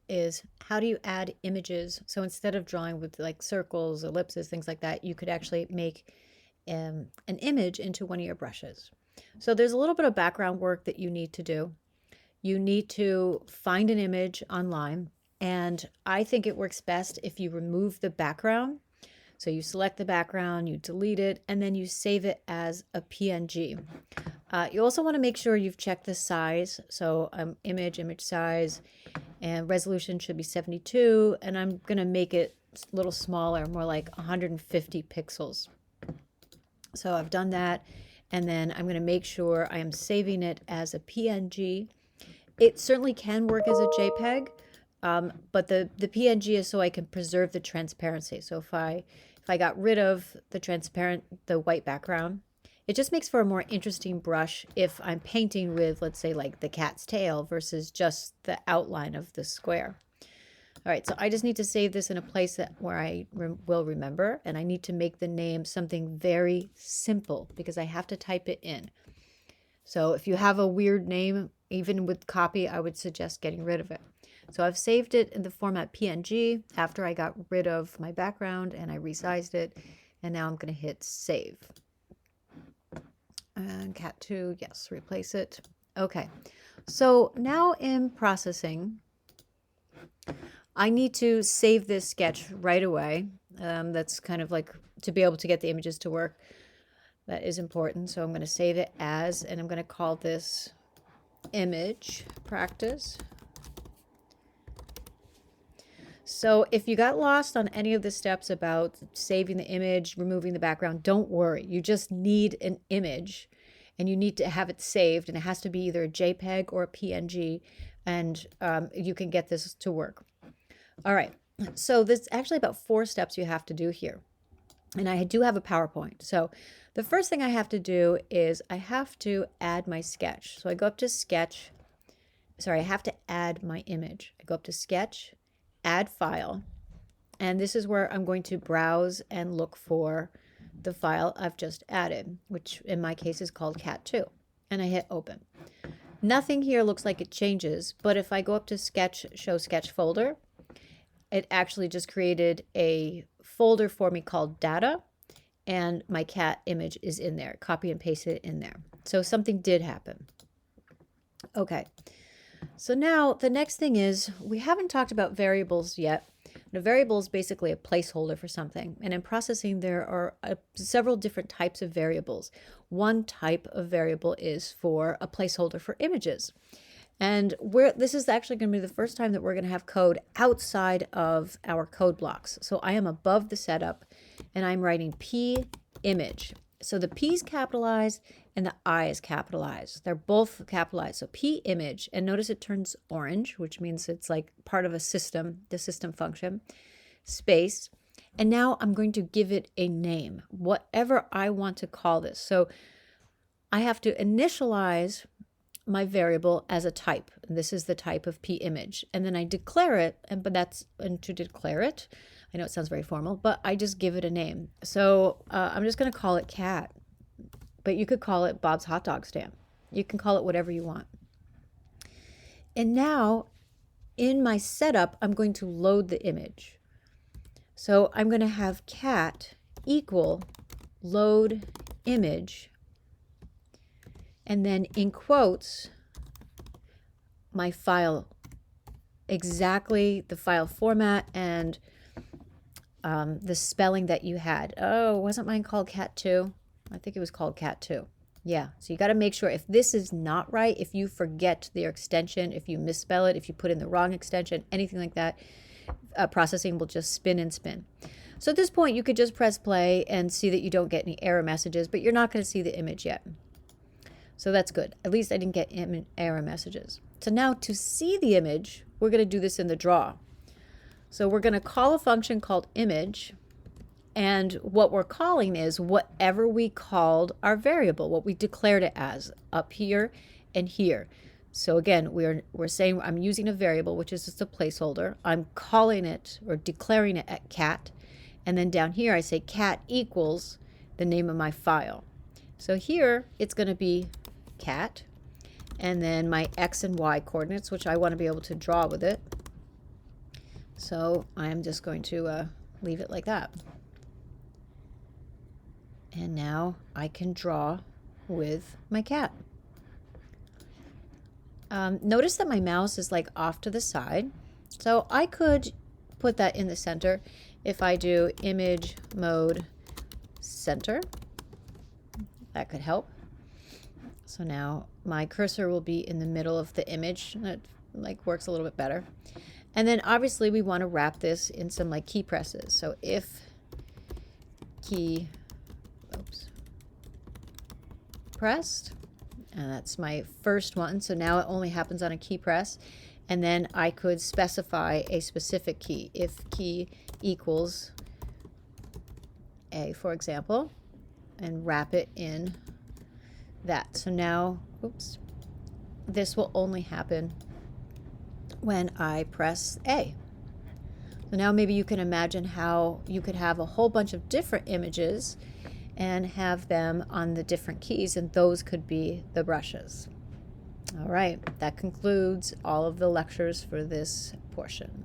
is how do you add images? So instead of drawing with like circles, ellipses, things like that, you could actually make an image into one of your brushes. So there's a little bit of background work that you need to do. You need to find an image online, and I think it works best if you remove the background. So you select the background, you delete it, and then you save it as a PNG. You also want to make sure you've checked the size. So image size, and resolution should be 72, and I'm going to make it a little smaller, more like 150 pixels. So I've done that, and then I'm going to make sure I am saving it as a PNG. It certainly can work as a JPEG, but the PNG is so I can preserve the transparency. So if I got rid of the white background, it just makes for a more interesting brush if I'm painting with, let's say, like the cat's tail versus just the outline of the square. All right, so I just need to save this in a place where I will remember, and I need to make the name something very simple because I have to type it in. So if you have a weird name, even with copy, I would suggest getting rid of it. So I've saved it in the format PNG after I got rid of my background and I resized it, and now I'm going to hit save. And cat 2, yes, replace it. Okay, so now in processing, I need to save this sketch right away. That's kind of like to be able to get the images to work. That is important. So I'm going to save it as, and I'm going to call this image practice. So if you got lost on any of the steps about saving the image, removing the background, don't worry. You just need an image, and you need to have it saved, and it has to be either a JPEG or a PNG, and you can get this to work. All right, so there's actually about 4 steps you have to do here. And I do have a PowerPoint. So the first thing I have to do is I have to add my sketch. So I go up to sketch. Sorry, I have to add my image. I go up to sketch, add file. And this is where I'm going to browse and look for the file I've just added, which in my case is called cat2. And I hit open. Nothing here looks like it changes, but if I go up to sketch, show sketch folder, it actually just created a folder for me called data, and my cat image is in there. Copy and paste it in there. So something did happen. Okay, so now the next thing is we haven't talked about variables yet. A variable is basically a placeholder for something, and in processing there are several different types of variables. One type of variable is for a placeholder for images. And this is actually going to be the first time that we're going to have code outside of our code blocks. So I am above the setup, and I'm writing P image. So the P is capitalized and the I is capitalized. They're both capitalized. So P image, and notice it turns orange, which means it's like part of a system, the system function, space. And now I'm going to give it a name, whatever I want to call this. So I have to initialize my variable as a type. And this is the type of P image. And then I declare it, and to declare it, I know it sounds very formal, but I just give it a name. So I'm just going to call it cat, but you could call it Bob's hot dog stand. You can call it whatever you want. And now in my setup, I'm going to load the image. So I'm going to have cat equal load image, and then in quotes, my file, exactly the file format and the spelling that you had. Oh, wasn't mine called cat2? I think it was called cat2. Yeah, so you got to make sure if this is not right, if you forget their extension, if you misspell it, if you put in the wrong extension, anything like that, processing will just spin and spin. So at this point, you could just press play and see that you don't get any error messages, but you're not going to see the image yet. So that's good. At least I didn't get error messages. So now to see the image, we're going to do this in the draw. So we're going to call a function called image, and what we're calling is whatever we called our variable, what we declared it as up here and here. So again, we're saying I'm using a variable, which is just a placeholder. I'm calling it or declaring it at cat, and then down here I say cat equals the name of my file. So here it's going to be cat, and then my X and Y coordinates, which I want to be able to draw with it. So I'm just going to leave it like that. And now I can draw with my cat. Notice that my mouse is like off to the side. So I could put that in the center if I do image mode center. That could help. So now my cursor will be in the middle of the image. That like works a little bit better. And then obviously we want to wrap this in some like key presses. So if key, pressed, and that's my first one. So now it only happens on a key press. And then I could specify a specific key. If key equals A, for example, and wrap it in that. So now, oops, this will only happen when I press A. So now maybe you can imagine how you could have a whole bunch of different images and have them on the different keys, and those could be the brushes. All right, that concludes all of the lectures for this portion.